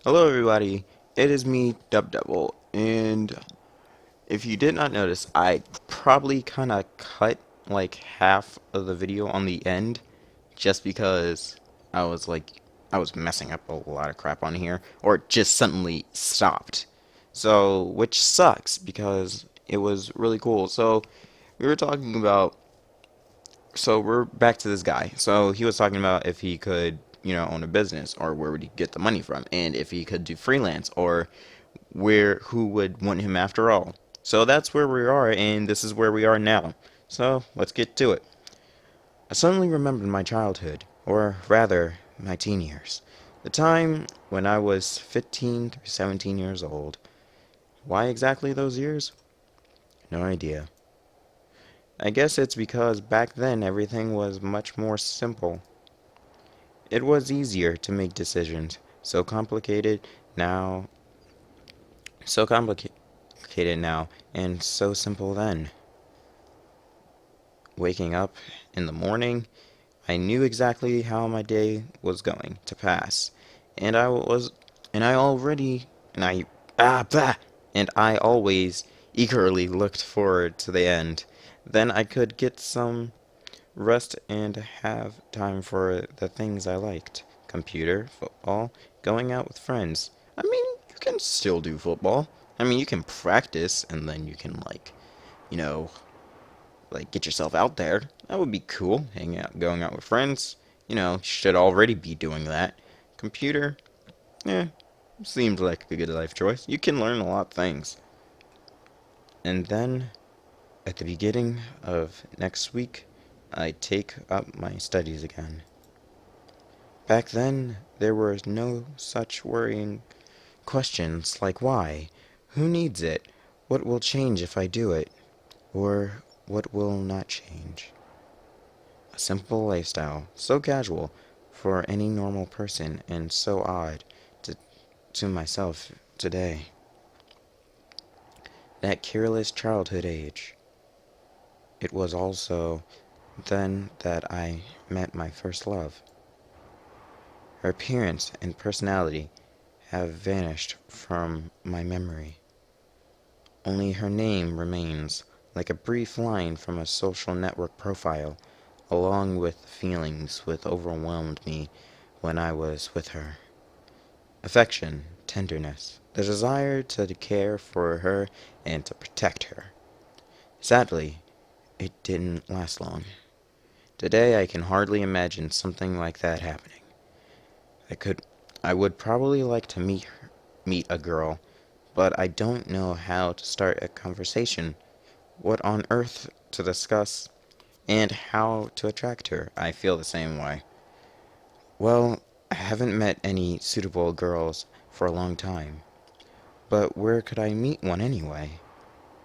Hello everybody, it is me, Dub Devil, and if you did not notice, I probably kind of cut like half of the video on the end just because I was like, I was messing up a lot of crap on here, or it just suddenly stopped. So, which sucks because it was really cool. So, we were talking about so we're back to this guy. So he was talking about if he could, own a business or where would he get the money from, and if he could do freelance or where who would want him after all. So that's where we are, and this is where we are now. So let's get to it. I suddenly remembered my childhood, or rather, my teen years. The time when I was 15 through 17 years old. Why exactly those years? No idea. I guess it's because back then everything was much more simple. It was easier to make decisions. Now, so complicated now, and so simple then. Waking up in the morning, I knew exactly how my day was going to pass, and I was, and I already, and I, blah, and I always eagerly looked forward to the end. Then I could get some rest and have time for the things I liked. Computer, football, going out with friends. I mean, you can still do football. I mean, you can practice and then you can you know, get yourself out there. That would be cool. Hanging out, going out with friends. Should already be doing that. Computer, eh, seems like a good life choice. You can learn a lot of things. And then, at the beginning of next week, I take up my studies again. Back then, there were no such worrying questions like why, who needs it, what will change if I do it, or what will not change. A simple lifestyle, so casual for any normal person and so odd to, to myself today. That careless childhood age. It was also then that I met my first love. Her appearance and personality have vanished from my memory. Only her name remains, like a brief line from a social network profile, along with the feelings which overwhelmed me when I was with her. Affection, tenderness, the desire to care for her and to protect her. Sadly, it didn't last long. Today I can hardly imagine something like that happening. I could I would probably like to meet a girl, but I don't know how to start a conversation, what on earth to discuss, and how to attract her. I feel the same way. Well, I haven't met any suitable girls for a long time, but where could I meet one anyway?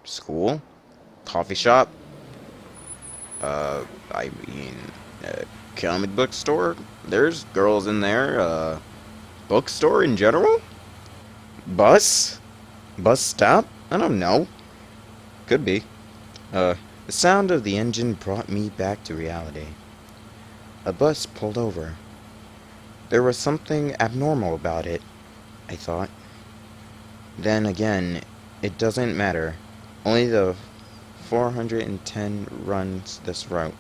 School? Coffee shop? I mean, comic book store? There's girls in there. Bookstore in general? Bus? Bus stop? I don't know. Could be. Uh, the sound of the engine brought me back to reality. A bus pulled over. There was something abnormal about it, I thought. Then again, it doesn't matter. Only the 410 runs this route.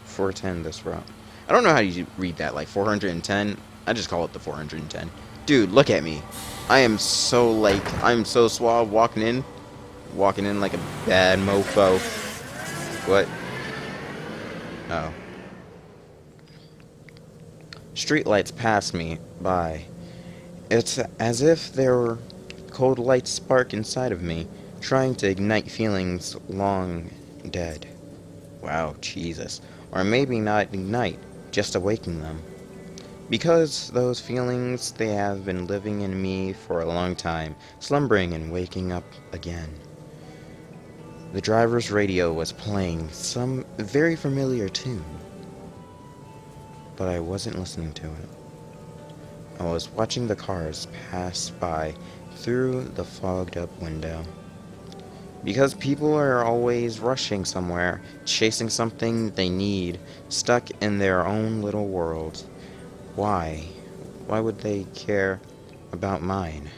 410 this route. I don't know how you read that, like 410. I just call it the 410. Dude, look at me. I'm so suave walking in like a bad mofo. What? Oh. Streetlights pass me by. It's as if there were cold lights spark inside of me, trying to ignite feelings long dead. Wow, Jesus. Or maybe not ignite, just awaken them. Because those feelings, they have been living in me for a long time, slumbering and waking up again. The driver's radio was playing some very familiar tune, but I wasn't listening to it. I was watching the cars pass by through the fogged up window. Because people are always rushing somewhere, chasing something they need, stuck in their own little world. Why? Why would they care about mine.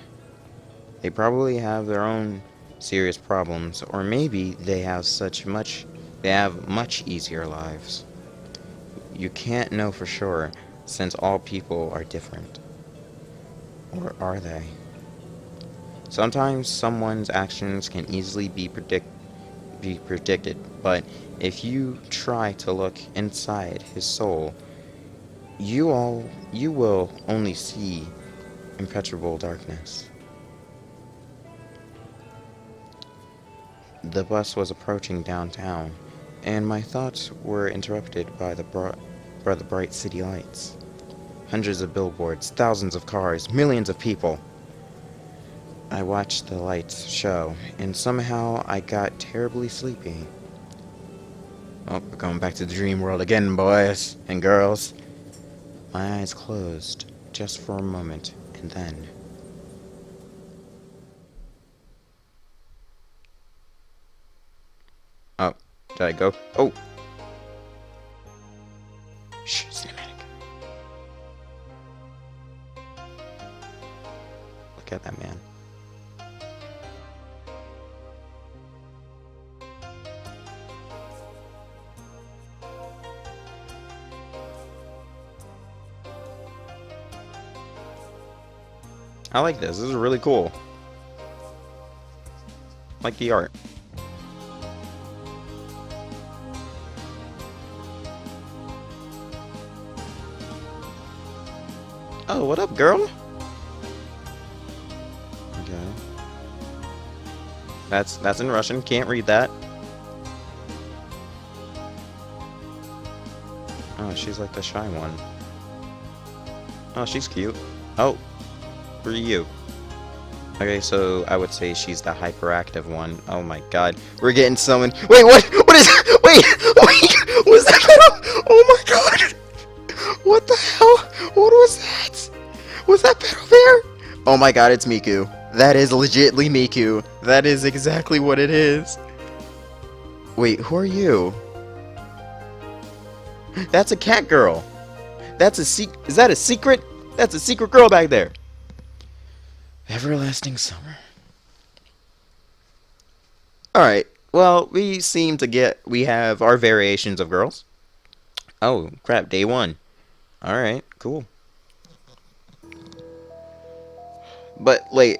They probably have their own serious problems, or maybe they have much easier lives. You can't know for sure, since all people are different. Or are they? Sometimes someone's actions can easily be predicted, but if you try to look inside his soul, you will only see impenetrable darkness. The bus was approaching downtown, and my thoughts were interrupted by the bright city lights. Hundreds of billboards, thousands of cars, millions of people. I watched the lights show, and somehow I got terribly sleepy. Oh, we're going back to the dream world again, boys and girls. My eyes closed, just for a moment, and then... Oh, did I go? Oh! Shh, cinematic. Look at that man. I like this. This is really cool. I like the art. Oh, what up, girl? Okay. That's in Russian. Can't read that. Oh, she's like the shy one. Oh, she's cute. Oh, who are you? Okay, so I would say she's the hyperactive one. Oh my god. We're getting summoned. Wait, what? What is... Wait! Wait! Was that... Oh my god! What the hell? What was that? Was that Petal Bear? Oh my god, it's Miku. That is legitly Miku. That is exactly what it is. Wait, who are you? That's a cat girl. That's a Is that a secret? That's a secret girl back there. Everlasting Summer. Alright, well, we have our variations of girls. Oh, crap, day one. Alright, cool. But, wait,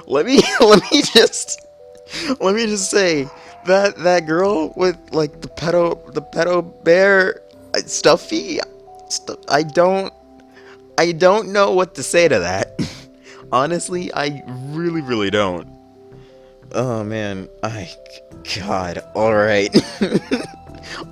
let me just say, that girl with, like, the pedo bear stuffy, I don't know what to say to that. Honestly, I really don't. Oh man, God, alright.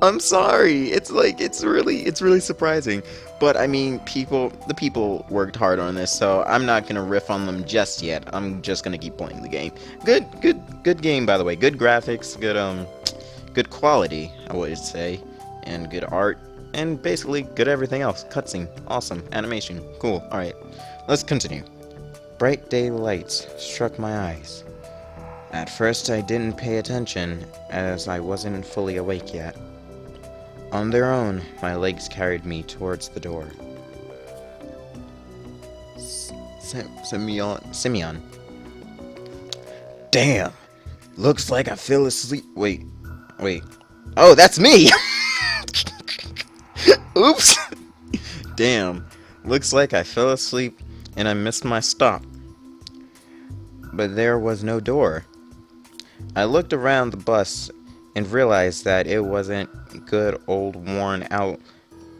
I'm sorry. It's really surprising. But I mean, the people worked hard on this, so I'm not gonna riff on them just yet. I'm just gonna keep playing the game. Good game, by the way. Good graphics, good quality, I would say, and good art, and basically good everything else. Cutscene, awesome, animation, cool. All right, let's continue. Bright day lights struck my eyes. At first I didn't pay attention, as I wasn't fully awake yet. On their own, my legs carried me towards the door. Simeon. Damn! Looks like I fell asleep. Wait. Oh, that's me! Oops! Damn. Looks like I fell asleep and I missed my stop. But there was no door. I looked around the bus and realized that it wasn't good old worn out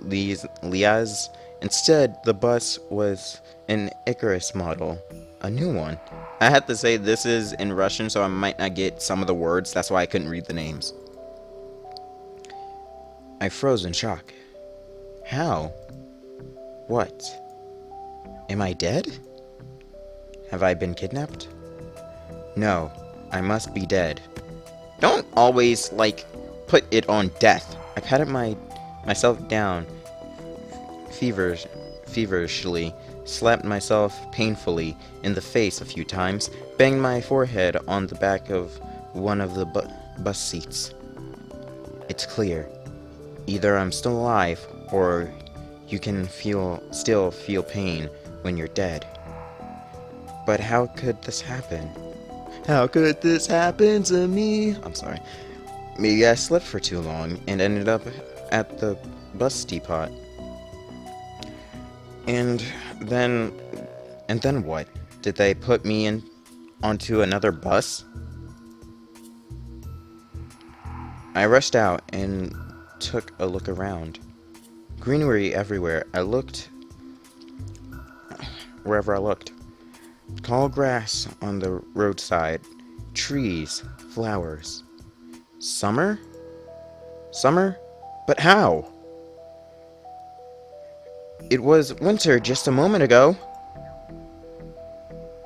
Liaz. Instead, the bus was an Icarus model, a new one. I have to say this is in Russian, so I might not get some of the words. That's why I couldn't read the names. I froze in shock. How? What? Am I dead? Have I been kidnapped? No, I must be dead. Don't always, put it on death. I patted myself down feverishly, slapped myself painfully in the face a few times, banged my forehead on the back of one of the bus seats. It's clear. Either I'm still alive, or you can still feel pain when you're dead. But how could this happen? How could this happen to me? I'm sorry. Maybe I slept for too long and ended up at the bus depot. And then and then what? Did they put me in onto another bus? I rushed out and took a look around. Greenery everywhere. I looked wherever I looked. Tall grass on the roadside, trees, flowers. Summer? Summer? But how? It was winter just a moment ago.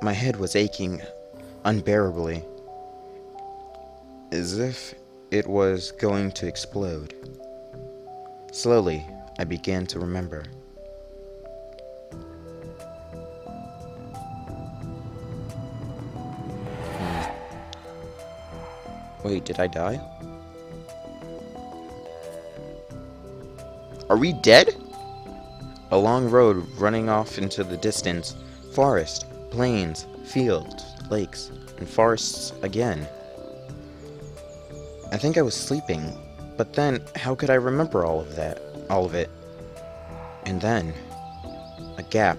My head was aching unbearably, as if it was going to explode. Slowly, I began to remember. Wait, did I die? Are we dead? A long road running off into the distance. Forest, plains, fields, lakes, and forests again. I think I was sleeping, but then how could I remember all of that? All of it. And then, a gap.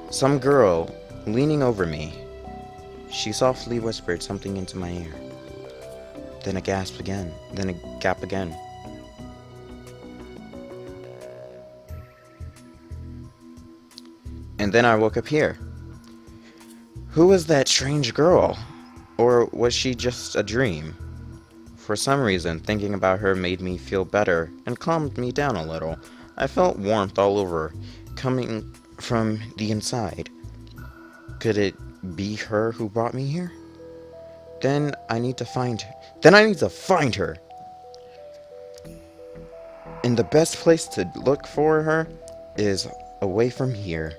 Some girl leaning over me. She softly whispered something into my ear. Then a gasp again. Then a gap again. And then I woke up here. Who was that strange girl? Or was she just a dream? For some reason, thinking about her made me feel better and calmed me down a little. I felt warmth all over, coming from the inside. Could it be her who brought me here? Then I need to find her. And the best place to look for her is away from here.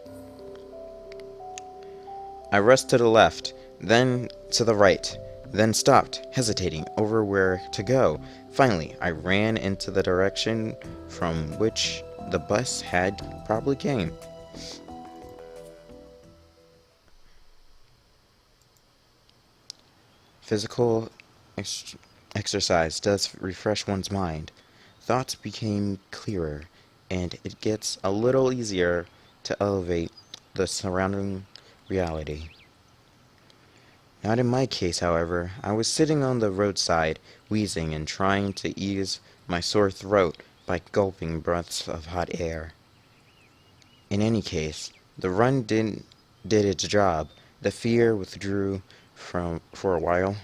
I rushed to the left, then to the right, then stopped, hesitating over where to go. Finally, I ran into the direction from which the bus had probably came. Physical exercise does refresh one's mind. Thoughts became clearer, and it gets a little easier to elevate the surrounding reality. Not in my case, however. I was sitting on the roadside, wheezing and trying to ease my sore throat by gulping breaths of hot air. In any case, the run did its job. The fear withdrew for a while.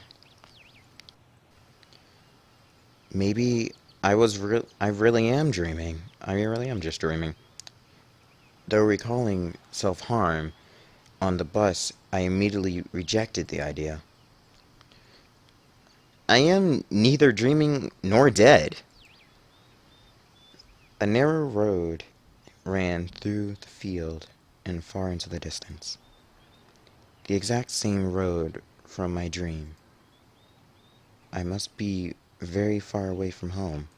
Maybe I really am dreaming. I really am just dreaming. Though recalling self-harm on the bus, I immediately rejected the idea. I am neither dreaming nor dead. A narrow road ran through the field and far into the distance. The exact same road from my dream. I must be very far away from home.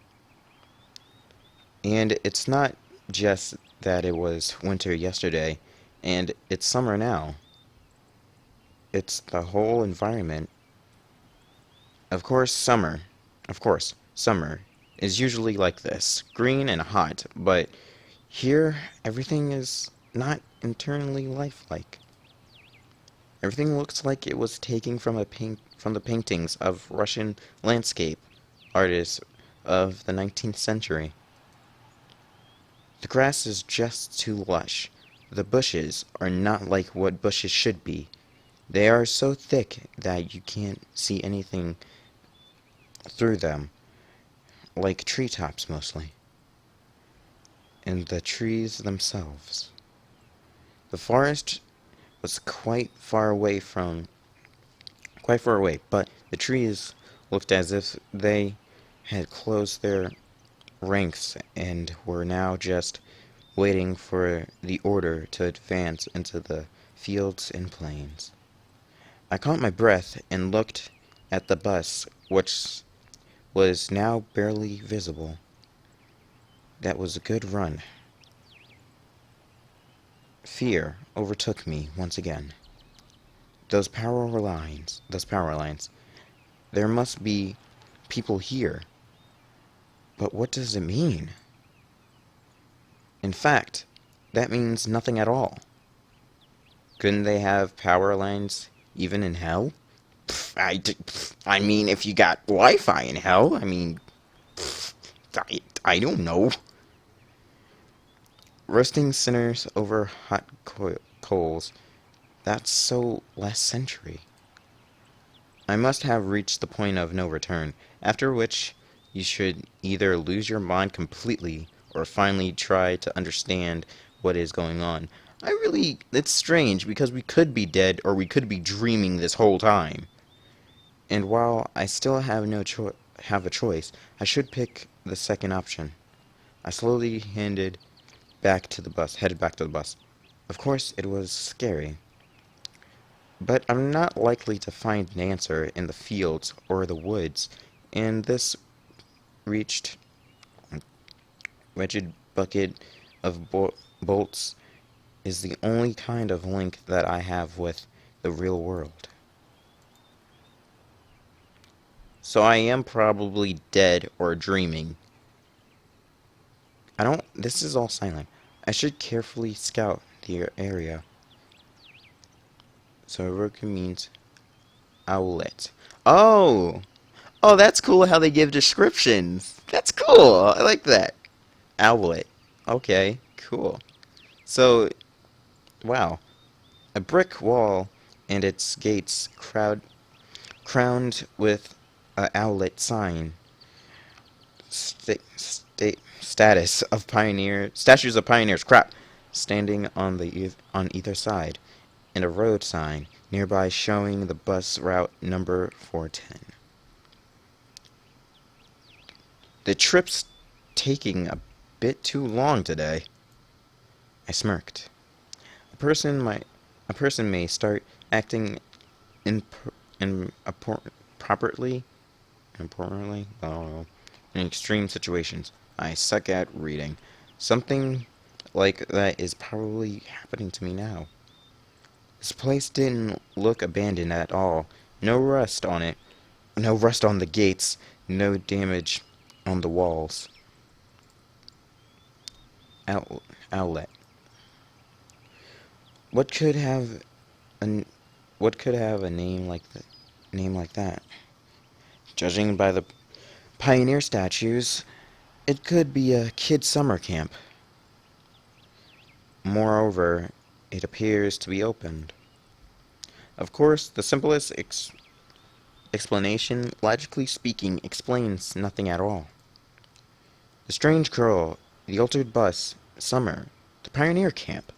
And it's not just that it was winter yesterday and it's summer now. It's the whole environment. Of course, summer is usually like this, green and hot, but here everything is not internally lifelike. Everything looks like it was taken from from the paintings of Russian landscape artists of the 19th century. The grass is just too lush. The bushes are not like what bushes should be. They are so thick that you can't see anything through them, like treetops mostly. And the trees themselves. The forest was quite far away, but the trees looked as if they had closed their ranks and were now just waiting for the order to advance into the fields and plains. I caught my breath and looked at the bus, which was now barely visible. That was a good run. Fear overtook me once again. Those power lines. There must be people here. But what does it mean? In fact, that means nothing at all. Couldn't they have power lines even in hell? I mean, if you got Wi-Fi in hell, I mean, I don't know. Roasting sinners over hot coals, that's so last century. I must have reached the point of no return, after which you should either lose your mind completely or finally try to understand what is going on. It's strange because we could be dead or we could be dreaming this whole time. And while I still have a choice, I should pick the second option. I slowly headed back to the bus. Of course, it was scary. But I'm not likely to find an answer in the fields or the woods, and this reached wretched bucket of bolts is the only kind of link that I have with the real world. So I am probably dead or dreaming. This is all silent. I should carefully scout the area. So Roku means owlet. Oh! Oh, that's cool how they give descriptions. That's cool. I like that. Owlet. Okay, cool. So, wow. A brick wall and its gates crowned with a owlet sign. Statues of pioneers, crap, standing on either side, and a road sign nearby showing the bus route number 410. The trip's taking a bit too long today. I smirked. A person may start acting improperly, I don't know, in extreme situations. I suck at reading. Something like that is probably happening to me now. This place didn't look abandoned at all. No rust on it. No rust on the gates. No damage on the walls. Outlet. What could have a name like that? Judging by the pioneer statues, it could be a kid summer camp. Moreover, it appears to be opened. Of course, the simplest explanation, logically speaking, explains nothing at all. The strange girl, the altered bus, summer, the pioneer camp.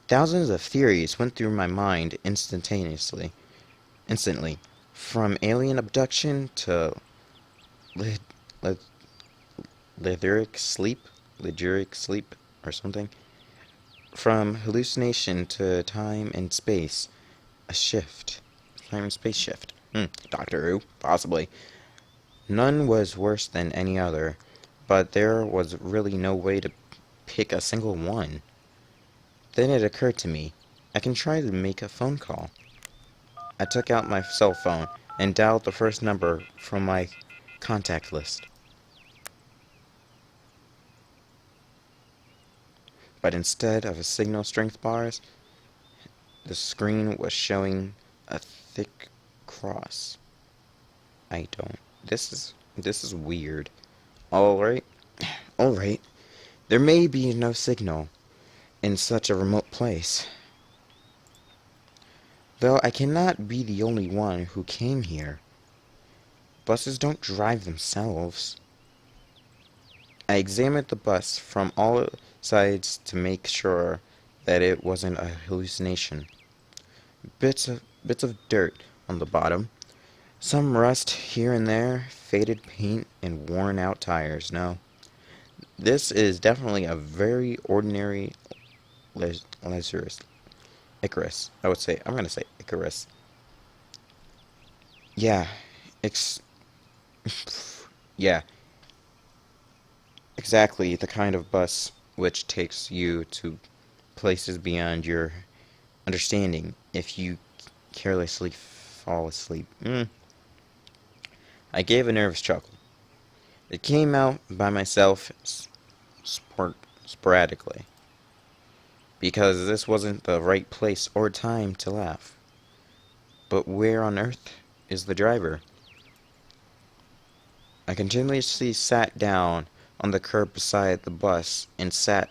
Thousands of theories went through my mind instantly, from alien abduction to lythuric sleep, or something. From hallucination to time and space, a shift. Time and space shift. Doctor Who, possibly. None was worse than any other, but there was really no way to pick a single one. Then it occurred to me, I can try to make a phone call. I took out my cell phone and dialed the first number from my contact list. But instead of a signal strength bars, the screen was showing a thick cross. This is weird. Alright. There may be no signal in such a remote place. Though I cannot be the only one who came here. Buses don't drive themselves. I examined the bus from all sides to make sure that it wasn't a hallucination. Bits of dirt on the bottom, some rust here and there, faded paint, and worn out tires. No, this is definitely a very ordinary Icarus. I'm gonna say Icarus. Yeah, yeah, exactly the kind of bus which takes you to places beyond your understanding. carelessly fall asleep. I gave a nervous chuckle. It came out by myself sporadically, because this wasn't the right place or time to laugh. But where on earth is the driver? I continuously sat down on the curb beside the bus and started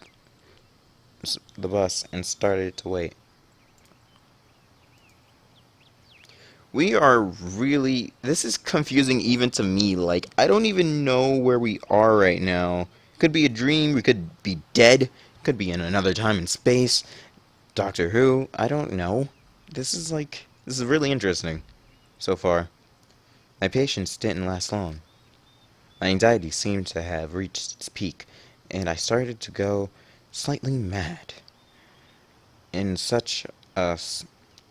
to wait. This is confusing even to me. Like, I don't even know where we are right now. Could be a dream, we could be dead, could be in another time and space. Doctor Who, I don't know. This is really interesting so far. My patience didn't last long. My anxiety seemed to have reached its peak, and I started to go slightly mad. In such a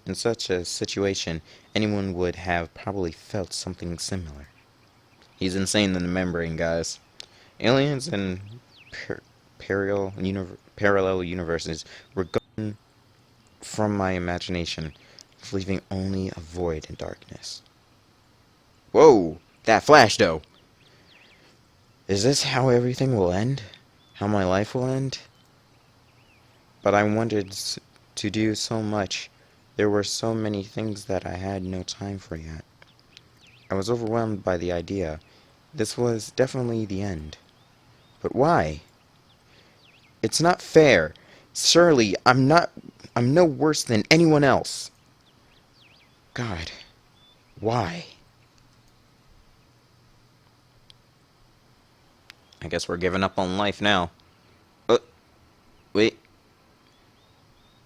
in such a situation, anyone would have probably felt something similar. He's insane in the membrane, guys. Aliens and parallel universes were gone from my imagination, leaving only a void and darkness. Whoa! That flash, though! Is this how everything will end? How my life will end? But I wanted to do so much. There were so many things that I had no time for yet. I was overwhelmed by the idea. This was definitely the end. But why? It's not fair. Surely, I'm no worse than anyone else. God, why? I guess we're giving up on life now. Wait.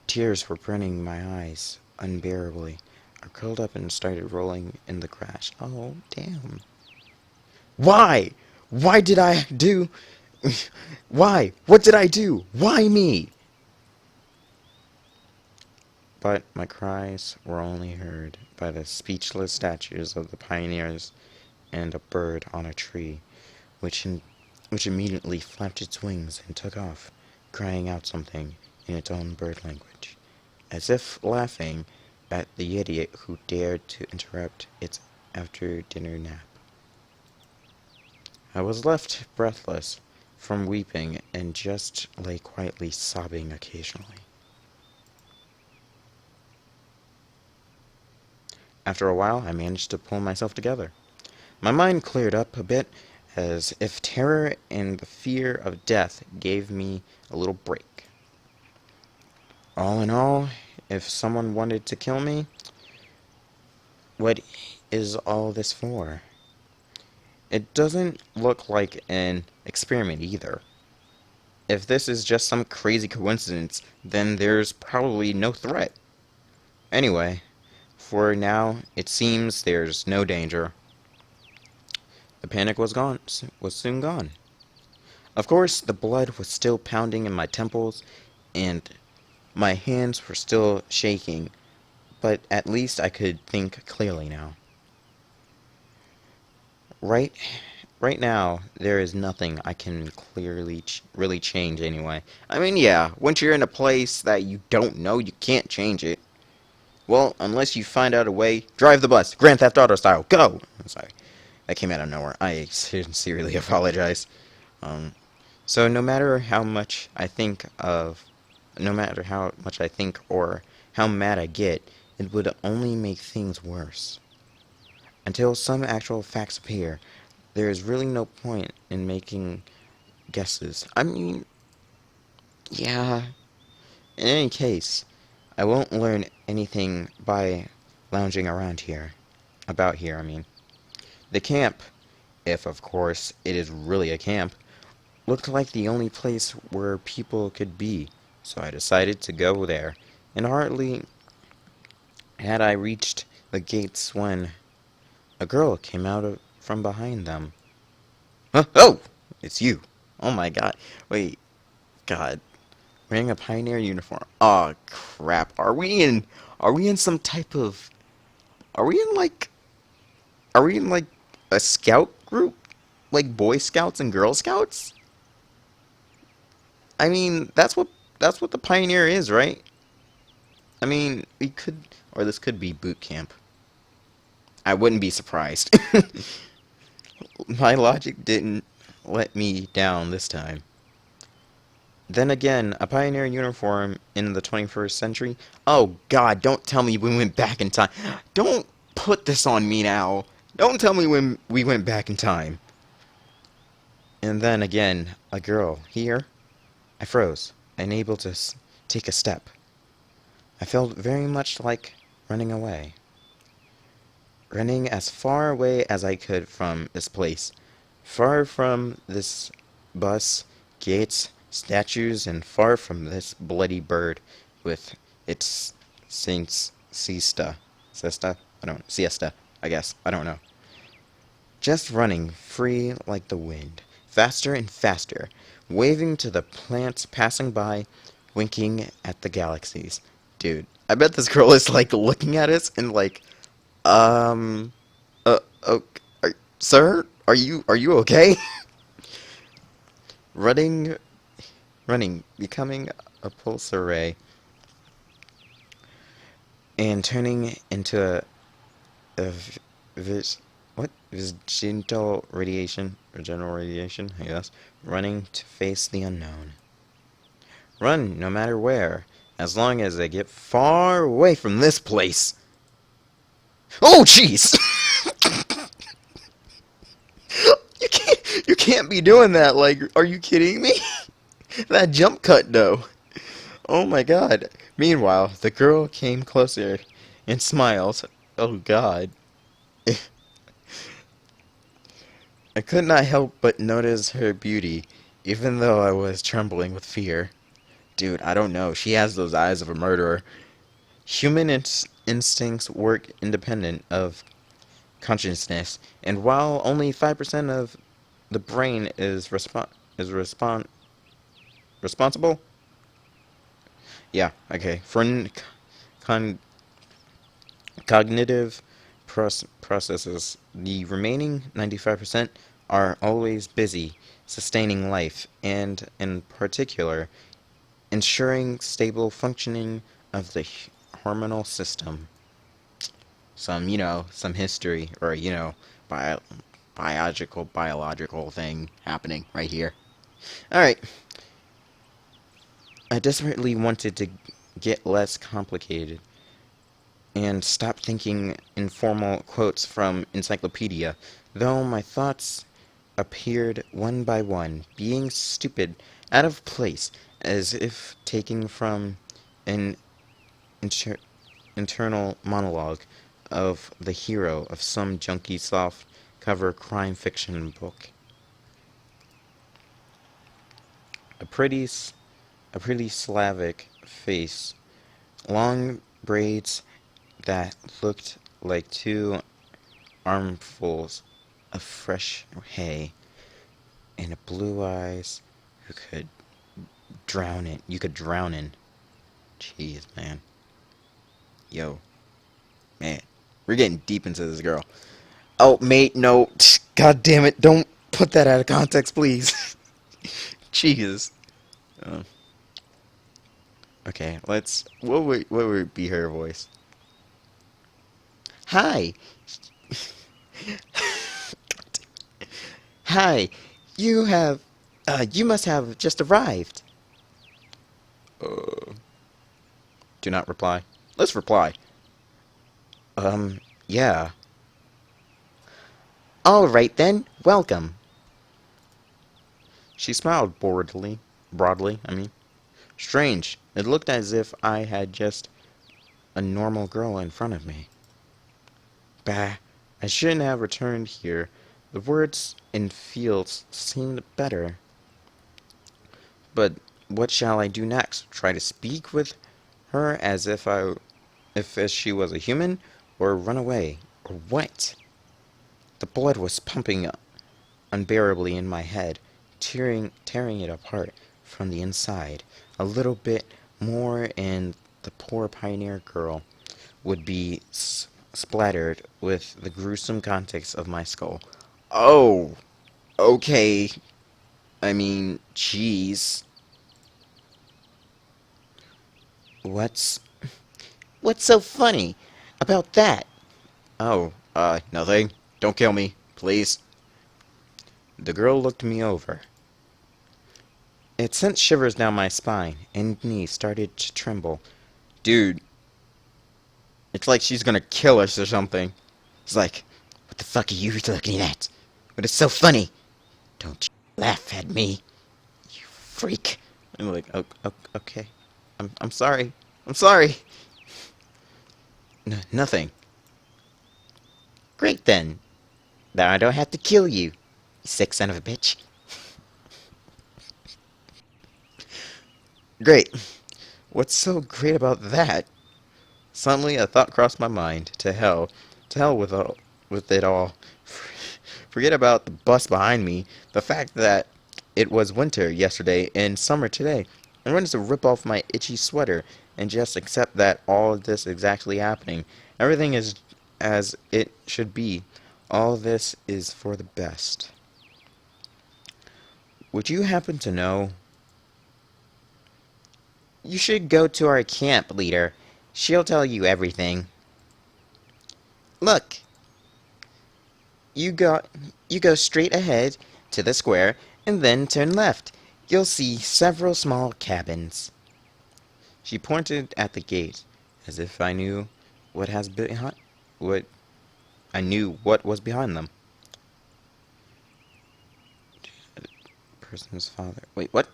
Tears were burning my eyes unbearably. I curled up and started rolling in the crash. Oh, damn. Why? Why did I do... Why? What did I do? Why me? But my cries were only heard by the speechless statues of the pioneers and a bird on a tree, which immediately flapped its wings and took off, crying out something in its own bird language, as if laughing at the idiot who dared to interrupt its after-dinner nap. I was left breathless from weeping and just lay quietly sobbing occasionally. After a while, I managed to pull myself together. My mind cleared up a bit, as if terror and the fear of death gave me a little break. All in all, if someone wanted to kill me, what is all this for? It doesn't look like an experiment either. If this is just some crazy coincidence, then there's probably no threat. Anyway, for now, it seems there's no danger. The panic was soon gone. Of course, the blood was still pounding in my temples, and my hands were still shaking, but at least I could think clearly now. Right, right now, there is nothing I can clearly really change anyway. I mean, yeah, once you're in a place that you don't know, you can't change it. Well, unless you find out a way, drive the bus, Grand Theft Auto style, go! I'm sorry, that came out of nowhere. I sincerely apologize. Um, so no matter how much I think or how mad I get, it would only make things worse. Until some actual facts appear, there is really no point in making guesses. I mean, yeah. In any case, I won't learn anything by lounging around here. About here, I mean. The camp, if of course it is really a camp, looked like the only place where people could be, so I decided to go there. And hardly had I reached the gates when a girl came from behind them. Huh? Oh! It's you. Oh my god. Wait. God. Wearing a pioneer uniform. Oh crap. Are we in some type of are we in like are we in like a scout group? Like Boy Scouts and Girl Scouts? I mean, that's what the pioneer is, right? I mean, we could, or this could be boot camp. I wouldn't be surprised. My logic didn't let me down this time. Then again, a pioneer uniform in the 21st century? Oh god, don't tell me we went back in time. Don't put this on me now. Don't tell me when we went back in time. And then again, a girl. Here, I froze, unable to take a step. I felt very much like running away. Running as far away as I could from this place. Far from this bus, gates, statues, and far from this bloody bird with its siesta, I guess. I don't know. Just running free like the wind, faster and faster, waving to the plants passing by, winking at the galaxies. Dude, I bet this girl is like looking at us and like, um, sir, are you okay? running, running, becoming a pulsar ray, and turning into a what? Vigintal radiation, or general radiation, I guess. Running to face the unknown. Run no matter where, as long as I get far away from this place. Oh, jeez! You can't be doing that. Like, are you kidding me? That jump cut, though. Oh my god. Meanwhile, the girl came closer and smiled. Oh god. I could not help but notice her beauty, even though I was trembling with fear. Dude, I don't know. She has those eyes of a murderer. Human instincts work independent of consciousness, and while only 5% of the brain is responsible, yeah, okay, for con cognitive processes, the remaining 95% are always busy sustaining life, and in particular, ensuring stable functioning of the hormonal system. Some history, or, bio biological thing happening right here. Alright, I desperately wanted to get less complicated and stop thinking informal quotes from encyclopedia, though my thoughts appeared one by one, being stupid, out of place, as if taken from an internal monologue of the hero of some junky soft cover crime fiction book. A pretty, a pretty Slavic face, long braids that looked like two armfuls of fresh hay, and blue eyes you could drown in. Jeez, man. Yo, man. We're getting deep into this girl. Oh, mate, no. God damn it, don't put that out of context, please. Jeez. Uh, okay, what would be her voice? Hi. Hi. You must have just arrived. Uh, do not reply. Let's reply. Yeah. All right then, welcome. She smiled broadly, I mean. Strange. It looked as if I had just a normal girl in front of me. Bah, I shouldn't have returned here. The words in fields seemed better. But what shall I do next? Try to speak with her if she was a human, or run away, or what? The blood was pumping unbearably in my head, tearing it apart from the inside. A little bit more and the poor pioneer girl would be splattered with the gruesome contents of my skull. Oh, okay. I mean, jeez. What's... What's so funny about that? Oh, nothing. Don't kill me, please. The girl looked me over. It sent shivers down my spine, and knees started to tremble. Dude, it's like she's gonna kill us or something. It's like, what the fuck are you looking at? But it's so funny. Don't you laugh at me, you freak. I'm like, okay. I'm sorry. I'm sorry. Nothing. Great then. Now I don't have to kill you, you sick son of a bitch. Great. What's so great about that? Suddenly a thought crossed my mind. To hell. To hell with it all. Forget about the bus behind me. The fact that it was winter yesterday and summer today. I'm going to rip off my itchy sweater and just accept that all of this is actually happening. Everything is as it should be. All this is for the best. Would you happen to know? You should go to our camp leader. She'll tell you everything. Look, you go you go straight ahead to the square and then turn left. You'll see several small cabins. She pointed at the gate as if I knew what I knew what was behind them. Person's father. Wait, what?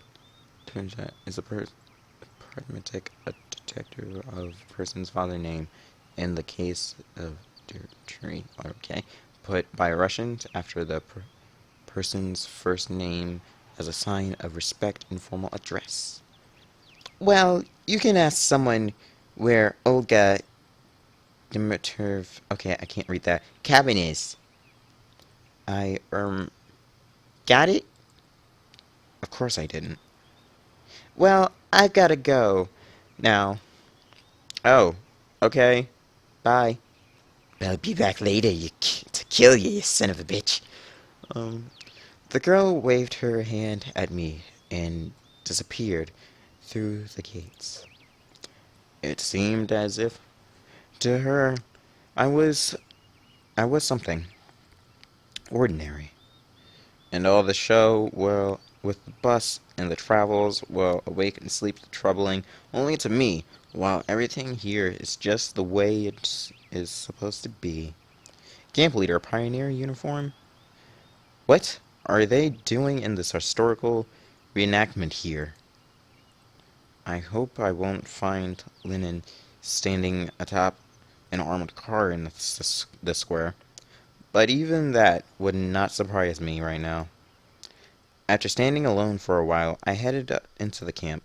Turns out is a pragmatic a detector of person's father name in the case of tree. Okay, put by Russians after the person's first name as a sign of respect and formal address. Well, you can ask someone where Olga Dimitrov. Okay, I can't read that. Cabin is. I got it. Of course I didn't. Well, I gotta go now. Oh, okay. Bye. I'll be back later, to kill you, you son of a bitch. Um, the girl waved her hand at me and disappeared through the gates. It seemed as if, to her, I was, I was something ordinary. And all the show, well, with the bus and the travels, well, awake and sleep troubling only to me, while everything here is just the way it is supposed to be. Camp leader, pioneer uniform? What are they doing in this historical reenactment here? I hope I won't find Lennon standing atop an armored car in the square, but even that would not surprise me right now. After standing alone for a while, I headed into the camp.